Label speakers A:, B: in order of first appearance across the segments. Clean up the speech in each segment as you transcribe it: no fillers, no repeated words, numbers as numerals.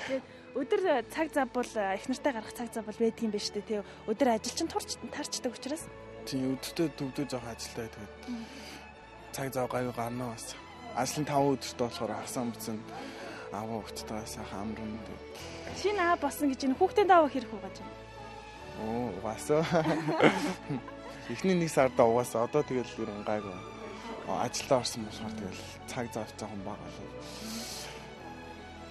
A: Тэгээд өдөр цаг зав бол их нартай гарах цаг зав бол байдаг юм байна шүү дээ. Тэг өдөр ажил чинь тарчдаг учраас.
B: Тийм өдөртөө төвдөө жоох ажилтаа тэгээд цаг зав гайгүй гарна бас. Ажлын 5 өдөрт болохоор хагасан бүцэн аваа хөвгтдээ сайхан амрын.
A: Шинэ аа болсон гэж энэ хүүхдийн даваа хэрэг угааж байна.
B: Оо угаасаа. Эхний нэг сарда угаасаа одоо тэгэл ерөн гайгүй. Ажилдаа орсон болохоор тэгэл цаг зав жоохон бага л.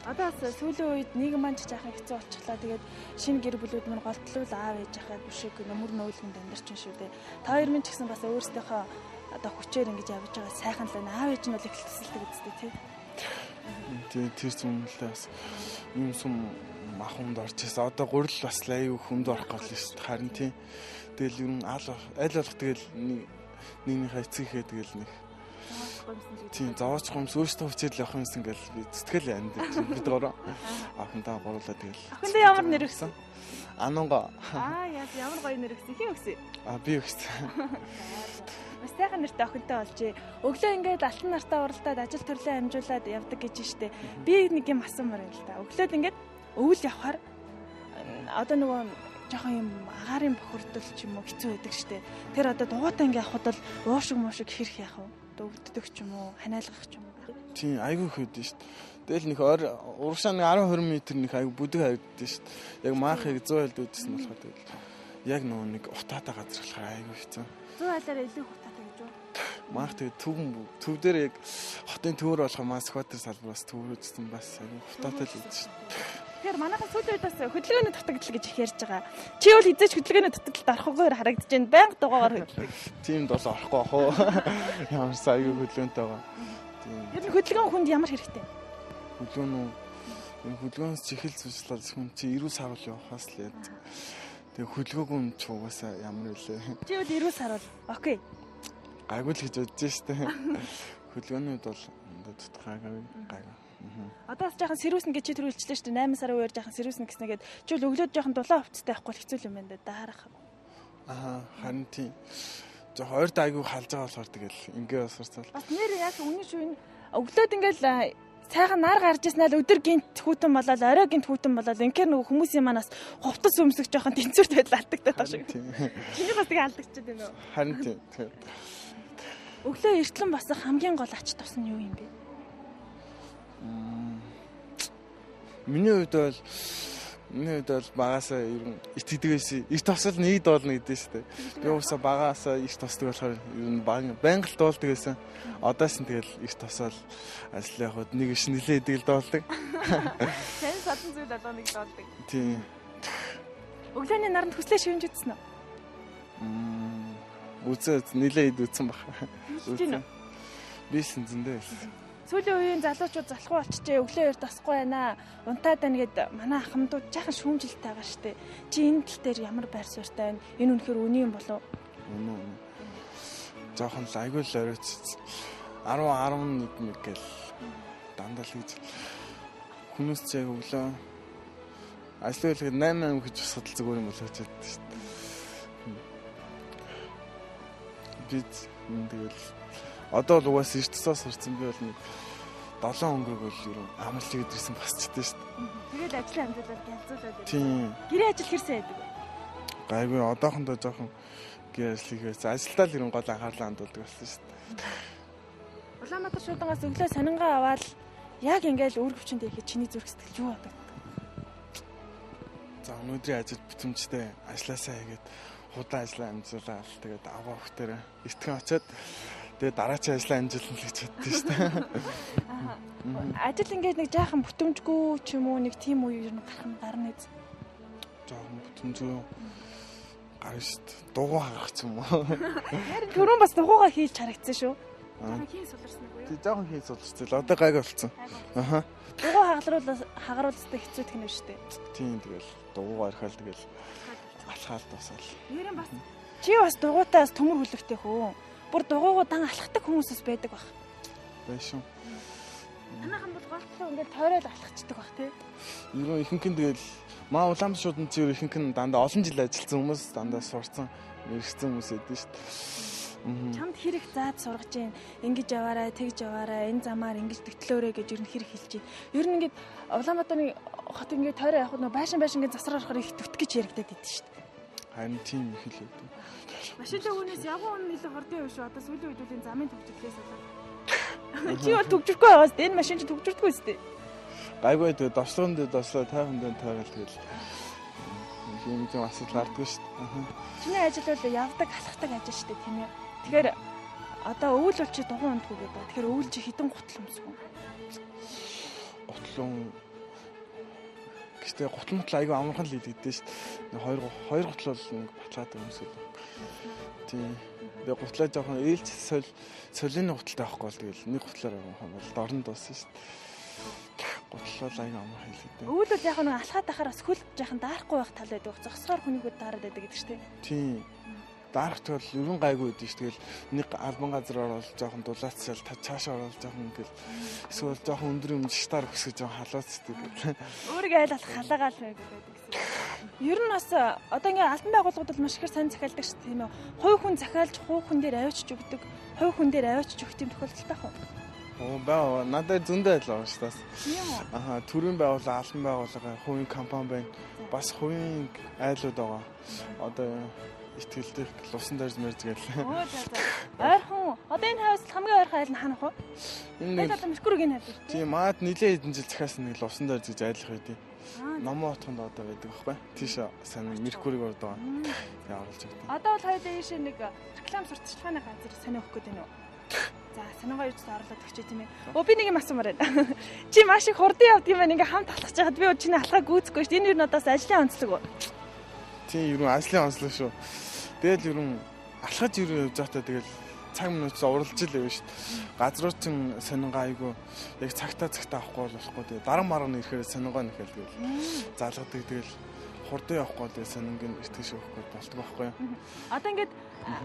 A: Одоо бас сүүлийн үед нийгэм маань жаахан хэцүү болчихлоо. Тэгээд шинэ гэр бүлүүд мань голдлол аав ээж ахаад бүшиг нөмөр нөөлгөнд амьдарч байна шүү дээ. Та хоёр минь ч гэсэн бас өөрсдийнхөө одоо хүчээр ингэж явж байгаа сайхан л аав ээж нь бол их төсөлдөг үстэй тий.
B: Тэр зүйлээ бас юм сум махунд орж ирсэн. Одоо гурил бас аюу хүнд орох гол шүү дээ. Харин тий. Тэгэл ер нь аль болох тэгэл нэгнийхээ эцгийнхээ тэгэл нэг тийм зовооч гомс өөртөө хүчээр л явах юмсан ингээл зүтгэл яанд бид гурав ахантаа гурлаа тэгэл.
A: Ахантай ямар нэр өгсөн?
B: Ананга.
A: Ямар гоё нэр өгсөн. Хин өгсөн?
B: Би өгсөн.
A: Бас сайхан нэртэй охинтой болжээ. Өглөө ингээд алтан нартаа уралдаад ажил төрлөө амжуулаад явдаг гэж штэ. Би нэг юм асуумаар юм л та. Өглөөд ингээд өвөл явхаар одоо нөгөө жоохон юм агаарын бохирдол ч юм уу хэцүү байдаг штэ. Тэр одоо дугуйтаа ингээд явхад бол уушиг муушиг хэрх яах вэ? Өвддөг ч юм уу, ханиалгах ч юм уу.
B: Тийм айгүй хөдөө штэ. Тэгэл нэг урагшаа нэг 10 20 м нэг айгүй бүдэг харагддаг штэ. Яг маахыг 100 айлд үүдсэн болохоор тэгэл яг нөгөө нэг утаатай газар болохоор айгүй хэцүү.
A: 100 айлаар илүү утаатай гэж үү?
B: Маах тэгээ төв дээр яг хотын төвөр болохоор мас скватер салбараас төвөрөөдсөн бас айгүй утаатай л үүдсэн штэ.
A: Тэгэхээр манайхан сүүлийн үед бас хөдөлгөөний дутагдал гэж их ярьж байгаа. Чи бол хизээч хөдөлгөөний дутагдалд орохгүйгээр харагдаж байна. Байнга дугаагаар хөдөлдөг.
B: Тиймд бол орохгүй ах уу. Ямар сайгүй хөдөлгөөнтэй байгаа. Тийм.
A: Тэр хөдөлгөөн хүнд ямар хэрэгтэй?
B: Хөдөлгөөн үү? Хөдөлгөөнөөс чихэл зуршлал хүн чи 90 сар бол явахаас л яд. Тэгээ хөдөлгөөгүй юм ч угаасаа ямар үлээ.
A: Чи бол 90 сар бол окей.
B: Гайгүй л гэж бодож штэ. Хөдөлгөөнүүд бол дутгаагүй гайгүй.
A: Одоо бас жоохон сэрүүснэ гэж чи төрүүлчихлээ шүү дээ. 8 сарын үеэр жоохон сэрүүснэ гэснэгээд чи л өглөөд жоохон дулаан хувцастай авахгүй хэцүү юм байна да дараах.
B: Харин тийм. Жоо хоёрт айгүй халж байгаа болохоор тэгэл ингээ бас сурцал.
A: Бас нэр яг үнэн шүү энэ өглөөд ингээл сайхан нар гарч ирсэн л өдөр гинт хүүтэн болоод орой гинт хүүтэн болоод инхээр нөгөө хүмүүсийн манаас хувцас өмсөх жоохон тэнцвэр байдал алдагдаад байгаа шүү. Чиний бас тэгээ алдагдчихад байна уу?
B: Харин тийм.
A: Өглөө эртлэн босох хамгийн гол ач тус нь юу юм бэ?
B: Миний хувьд бол багасаа ер нь итгэдэгээс их тосол нийт болно гэдэг шүү дээ. Би уусаа багасаа их тосдог болохоор ер нь байнга л дуулдаг гэсэн. Одоос нь тэгэл их тосол ажил явахад нэг иш нилээдэг л дуулдаг.
A: Хэн садан зүйл болоо нэг дуулдаг.
B: Тийм.
A: Өглөөний наранд хүслээ шивэмж үзсэн үү?
B: Үзээд нилээд үзсэн баг.
A: Үзсэн үү?
B: Би сэнзэндээ байсан.
A: Сүүлийн үеийн залуучууд залхуу болчихжээ. Өглөө өөр тасахгүй байна. Унтаад байна гэд манай ахмадууд жаахан шүүмжилтэй байгаа штэ. Чи энэ тал дээр ямар байр суурьтай байна? Энэ үнэхээр үний юм болов?
B: Үнэн. Жохон л айгүй л оройтс. 10 11 гэл дандаа л гэж хүмүүс яг өглөө ажил хэлгээд 8 гэж босоход л зүгээр юм болоо ч гэдэг штэ. Бид тэгэл одоо л угаас эртсээс сурцсан би бол нэг 7 өнгөг бол ер нь амарлыг идэрсэн басчихдээ шүү дээ.
A: Тэгээд ажлын амжилтад янзуулаад байна.
B: Тийм.
A: Гэрээ ажил хэрсэн байдаг вэ?
B: Гайгүй одоохондоо жоохон гэр ажлыг хийсэн. Ажилдаа л ер нь гол анхаарлаа хандуулдаг болсон шүү дээ.
A: Улаанбаатар шуудангаас өглөө сонингаа аваад яг ингээл өөр хүчинд ирэхэд чиний зүрх сэтгэл юу бодог?
B: За өнөөдрийн ажил бүтэмжтэй ажилласаа хийгээд худаа ажлаа амжуулаад тэгээд аваа хөхтөр эртхэн очиод тэгээд дараачийн ажлаа амжуулна гэж боддоо шүү дээ.
A: Ажил ингээд нэг жаахан бүтэмжгүй ч юм уу нэг тийм үе ер нь гарна үз.
B: Жаахан бүтэмжгүй гарна шүү дээ. Дугуй хагах ч юм уу.
A: Ярин түрүүн бас дугуйгаа хийж харагдсан шүү. Жаахан хийн суларсан уу?
B: Тэг жаахан хийн суларсан. Одоо гайг болсон.
A: Дугуй хагаруулстай хэцүү гэх юм шүү дээ.
B: Тийм тэгэл дугуйгаа орхиол тэгэл алхаал тусаал.
A: Ярин бас чи бас дугуйтаас төмөр хөлөвтэй хөө. Бүр дугуйгоо дан алхахдаг хүмүүсээс байдаг баг.
B: Байшин.
A: Танайхан бол голтлоо ингээд тойрол алхацдаг баг тий.
B: Ер нь ихэнх нь тэгэл маа Улаанбаатар шууданд зөв ихэнх нь дандаа олон жил ажилласан хүмүүс дандаа сурцсан, мэрэгсэн хүмүүс эдэн шүү дээ.
A: Чамд хэрэг заад сургаж гин. Ингэж яваарай, тэгж яваарай, энэ замаар ингэж төтлөөрэй гэж ер нь хэрэг хэлж гин. Ер нь ингээд Улаанбаатарын хот ингээд тойроо явах нь байшин ингээд засраар орохоор их төт гэж яригадаад идэв шүү дээ.
B: Харин тийм их л үү.
A: Машинтай хүнээс явган хүн нэлээ хордын юм шүү. Одоо сүүлийн үед үлийн замын төвчлээс болоод. Чи бол төгжрөхгүй байгаас энэ машин чи төгжрдөггүй үстэй.
B: Гайгүй дээ дослогон дээр дослоо тайхан дээр тайгаал тэгэл. Юм зам асуудал гардгүй шүү дээ.
A: Чиний ажил бол явдаг алхахдаг ажил шүү дээ тийм ээ. Тэгэхээр одоо өвөл бол чи дугуун ундгүй гэдэг. Тэгэхээр өвөл чи хідэн гутал өмсгөө.
B: Гутлын гэхдээ гутал айгүй амархан л идэгдэж шүү дээ. Хоёр гутал бол нэг батлаад өмсөв. Тийм. Тэгээ гутлаа жоохон ээлж солины гуталтай авахгүй бол тэгэл нэг гутлаар авах юм бол дорн дуусна шүү дээ. Гутлал айгүй амархан хэлээ.
A: Өвөл бол яг нэг алхаад ахаар бас хөл жаахан даарахгүй байх тал байдаг. Зогсохоор хүний хүүд дараад байдаг гэдэг шүү дээ.
B: Тийм. Дарахт бол ерөн гайгүй байдаг шүү. Тэгэл нэг албан газар орол жоохон дулаацсаал цаашаа орол жоохон ингээл эсвэл жоохон өндөр юм штар өсгөж жоохон халаацдаг гэх.
A: Өөрийгөө айл алах халаагаал байдаг гэсэн. Ер нь бас одоо ингээ албан байгууллагууд бол маш их сайн захиалдаг шүү тийм ээ. Хувь хүн захиалж хувь хүн дээр авчиж өгдөг. Хувь хүн дээр авчиж өгөх тийм тохиолдолтой хөө.
B: Оо баа надад зөндөө л байгаа шүү дээ.
A: Тийм үү?
B: Аха төрийн байгууллага, албан байгууллага, хувийн компани байна. Бас хувийн айлууд байгаа. Одоо итгэлдэх лусан дээрж мэрж гээл.
A: Оо за. Ойрхон одоо энэ хавьс хамгийн ойрхон айл нь ханах уу? Энэ одоо Меркурийн хавьс шүү.
B: Тийм маад нилээ хэдэн жил захиасан нэг лусан дээрж гэж айлах байдیں۔ Номоо хотхонд одоо байдаг байхгүй. Тийш сайн Меркурийг орд байгаа. Явуулж өгдөө.
A: Одоо бол хоёул ийш нэг реклам сурталчилгааны газар сонио өгөх гээд байна уу? За санаагаа юуч орлоод өгч тийм ээ. Өө би нэг юм асуумаар байна. Чи маш их хурдан явд юм байна. Ингээ хамт алхаж байхад би чиний алхаа гүйцэхгүй шүү дээ. Энэ юу надаас ажлын онцлог уу?
B: Тийм ерөн ажлын онцлог шүү. Тэгэл ерөн алхаж явж байхдаа тэгэл цаг минут уралж л явна шүү дээ. Газруучин сонингаа айгу яг цагтаа авахгүй болохгүй тэгээ дарга марганы ирэхээр сонингоо нэхэл тэгэл залгадаг тэгэл хурдан явахгүй тэгээ сонингийн итгэж өгөхгүй болтго байхгүй юу.
A: Одоо ингээд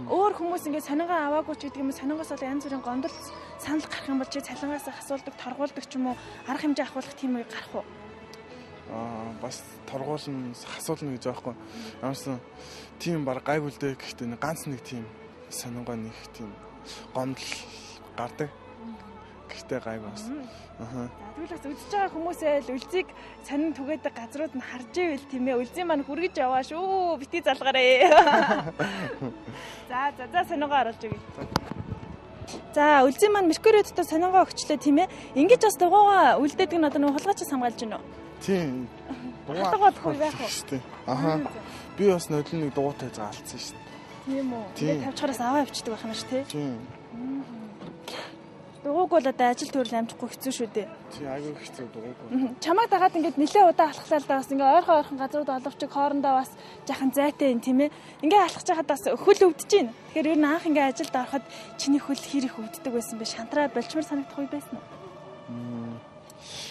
A: өөр хүмүүс ингээд сонингаа аваагүй ч гэдэг юм сонингоос бол янз бүрийн гомдол санал гарах юм бол чи цалингаас асуулдаг, торгуулдаг ч юм уу арга хэмжээ ахуулах тийм үе гарах уу?
B: Бас торгуулна, асуулна гэж аахгүй. Ямарсан тийм баг гайгүй л дээ гэхдээ ганц нэг тийм сонингоо нэг тийм гомдол гардаг. Гэхдээ гайгүй бас. Аха.
A: Тэгвэл бас үзэж байгаа хүмүүсээ л үлзийг сонин түгээдэг газрууд нь харж ивэл тийм ээ үлзий маань хүргэж яваа шүү. Бити залгаарэ. За сонингоо оруулж өгье. За үлзий маань Меркуриудтай сонингоо өгчлээ тийм ээ. Ингэж бас дугуйгаа үлдээдэг нь одоо нэг хулгайч хамгаалж байна уу?
B: Тийм.
A: Дугуйгаа байх уу?
B: Аха. Би бас нодлон нэг дугуйтай заалцсан шүү дээ.
A: Тийм үү. Тэгээд тавьчихараас аваа авчдаг байх юм ш тий.
B: Тийм.
A: Дугуйг бол одоо ажил төрөл амжихгүй хэцүү шүү дээ.
B: Тий айгүй хэцүү дугуйг.
A: Чамайг дагаад ингээд нэлээ удаа алхахлаа л да бас ингээд ойрхон газрууд оловчиг хоорондоо бас жахан зайтай юм тийм ээ. Ингээд алхаж байхад бас хөл өвдөж байна. Тэгэхээр ер нь анх ингээд ажилд ороход чиний хөл хэр их өвддөг байсан бэ? Шантраа болчмор санагдах үе байсан уу?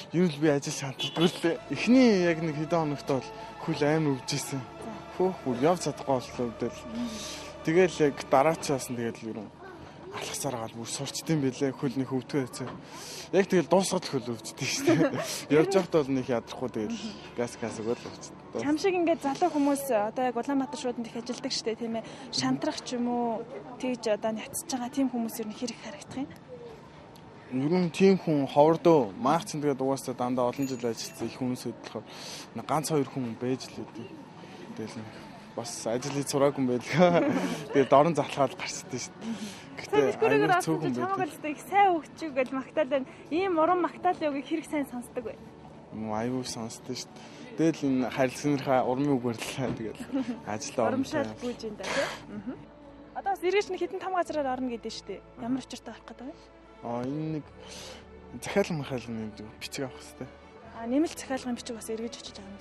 B: Юу л би ажил шантардаг лээ. Эхний яг нэг хэдэн хоногт бол хөл амар өвдөжсэн. Хөөх явж чадахгүй боллоо өвдөл. Тэгэл яг дараачаас нь тэгэл ерөн алхасаар гал бүр сурчдсан байлээ хөлний хөвдгөө хэвчээ. Яг тэгэл дуусгаад хөл өвддөг шүү дээ. Явж байхад бол нэг ядрахгүй тэгэл газ өгөөл өвддөг.
A: Чам шиг ингээд залуу хүмүүс одоо яг Улаанбаатар шууданд их ажилдаг шүү дээ тийм ээ. Шантрах ч юм уу тэгж одоо няцж байгаа тийм хүмүүс ер нь хэрэг харагдах юм.
B: Ер нь тийм хүн ховордоо маагч тэгээд угаасаа дандаа олон жил ажилласан их хүмүүсүүд болохоор ганц хоёр хүн байж л үгүй. Тэгэл бас ажлыг сураагүй юм байлгаа. Тэгээд дорн затлаад гарчдээ шүү дээ. Гэтэ аюул цөөхөн байдаг.
A: Их сайн өгчөг гэж магтаал ийм уран магтаал юуг хэрэг сайн сонсдог бай.
B: Аюул сонсдог шүү дээ. Тэгэл энэ харилцагынхаа урмын үгээр л тэгээд ажиллаа
A: урамшаал гүйж энэ тийм. Одоо бас эргэж нэг хитэн 5 газараар орно гэдэг шүү дээ. Ямар учиртай авах гэдэг вэ?
B: Энэ нэг захиалгын махалгын бичиг авах хэрэгтэй.
A: Нэмэлт захиалгын бичиг бас эргэж очиж байгаа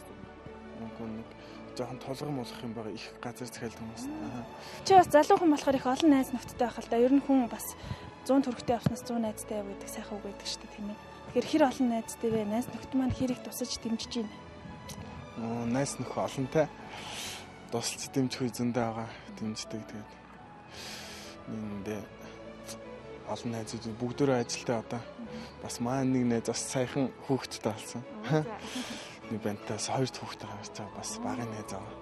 A: юм
B: уу? Нэг жоохон толгой молох юм байгаа их газар захиалдаг хүмүүс.
A: Чи бас залуу хүн болохоор их олон найз нөхдөд байх л да. Ер нь хүн бас 100 төгрөгтэй авснаас 100 найзтай яв гэдэг сайхан үг байдаг шүү дээ тийм ээ. Тэгэхээр хэр олон найзтай вэ? Найз нөхд маань хэрэг тусаж дэмжиж байна.
B: Найз нөхөө олонтой. Тусалж дэмжих үе зөндөө байгаа. Дэмждэг тэгээд. Эндээ олон найзууд бүгдөө ажилтаа одоо бас маань нэг найз бас саяхан хүүхэдтэй болсон. Нэг бантаас хоёр хүүхэдтэй гарч байгаа бас багын найз байгаа.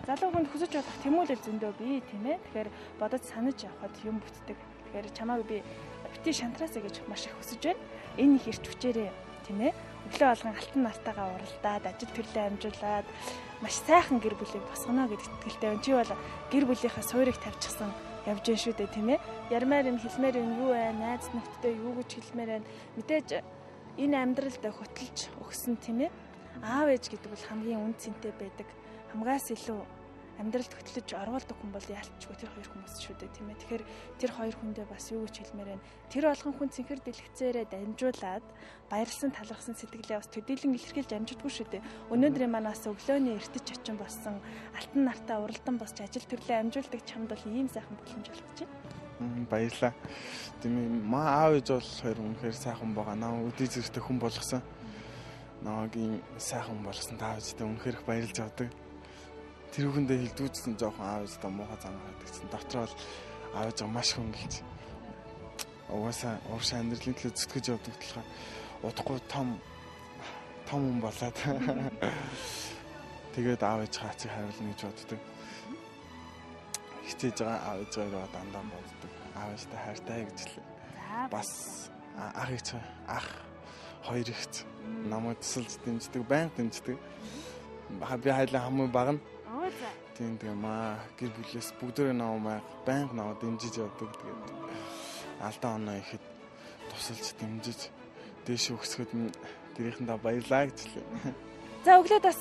A: Залуу хүнд хүсэж болох тэмүүлэл зөндөө бий тийм ээ. Тэгэхээр бодож санаж явхад юм бүтдэг. Тэгэхээр чамааг би бити шантраасаа гэж маш их хүсэж байна. Энэ их эрч хүчээрээ тийм ээ. Өглөө болгон алтан нартайгаа уралдаад, ажил төрлөө амжуулаад маш сайхан гэр бүлийг босгоно гэдэгт итгэлтэй байна. Чи бол гэр бүлийнхаа суурийг тавьчихсан явж гэн шүү дээ тийм ээ. Ярмаар юм хэлмээр юм юу вэ? Найз нөхдөдөө юу гэж хэлмээр байна. Мэдээж энэ амьдралд хөтлж өгсөн тийм ээ. Аав ээж гэдэг бол хамгийн үн цэнтэй байдаг. Хамгаас илүү амьдралд хөтлөж оруулдаг хүн бол яалтчгүй тэр хоёр хүмүүс шүү дээ тийм ээ. Тэгэхээр тэр хоёр хүндээ бас юу гэж хэлмээр байна. Тэр болгон хүн цэнхэр дэлгэцээрээ дамжуулаад баярлсан талархсан сэтгэлээ бас төдийлөн илэрхийлж амжигдгүй шүү дээ. Өнөөдрийн манаас өглөөний эртэж очин болсон алтан нартаа уралдан босч ажил төрлөө амжуулдаг чамд бол ийм сайхан боломж олгож байна.
B: Баярлаа. Тийм маа аав ээж бол хоёр үнэхээр сайхан байгаа. Наа өдөө зэрэгтэй хүн болгосон. Наагийн сайхан болгосон таав ээжтэй үнэхээр их баярлж авдаг. Тэр хүндээ хилдүүцсэн жоохон аав ээжтэй муухай зам гардаг гэсэн. Дотроо л аав ээж маш хөнгөлж. Угаасаа ууршаа амьдралын төлөө зүтгэж явдаг болохоор удахгүй том хүн болоод тэгээд аав ээж хацыг хариулна гэж боддог. Хичээж байгаа аав ээжээ дандаа боддог. Аав ээжтэй хайртай гэж хэлээ. Бас ах хоёр ихт намайг тусалж дэмждэг, байнга дэмждэг. Би хайлаа хамгийн бага нь. Тийм гэр бүлээс бүгдөө намайг байнга наваад дэмжиж явдаг. Тэгээд алдаа оноо ихэд тусалж дэмжиж дээш өгсгöd тэрийнхэндээ баярлаа гэж хэлээ.
A: За өглөөд бас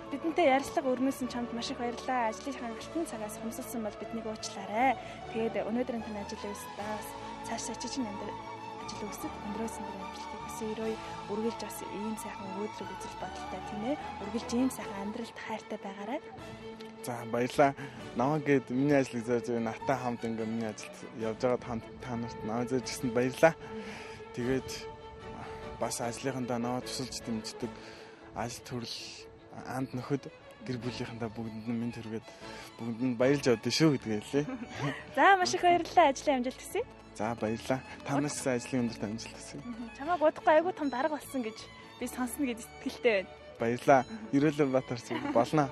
A: бидэнтэй ярилцлага өрнүүлсэн чамд маш их баярлалаа. Ажлын хангалтын цагаас хомсолсон бол биднийг уучлаарай. Тэгээд өнөөдрийн тань ажил явсдаас цаашаа чинь ажил өгсөд өндрөөсөн дэр амжилтыг өсөөрөй үргэлж бас ийм сайхан өөдрөг үзэл бодолтой тийм ээ. Үргэлж ийм сайхан амьдралд хайртай байгаарай.
B: За баярлаа. Намайг гээд миний ажлыг зорж натаа хамт ингээ миний ажилд явж байгаа та нарт намайг зорж гисэн баярлаа. Тэгээд бас ажлынхандаа намайг тусалж дэмждэг ажил төрөл анд нөхөд гэр бүлийнхэнтэй бүгдэнд нь минь төргээд бүгдэнд нь баярлж авдаа шүү гэдгээ хэлээ.
A: За маш их баярлалаа. Ажлын амжилт хүсье.
B: За баярлалаа. Танаас ажлын өндөрт амжилт хүсье.
A: Чамайг удахгүй айгүй том дарга болсон гэж би сонсно гэж итгэлтэй байна.
B: Баярлалаа. Ерөөлөө Баатар чинь болно.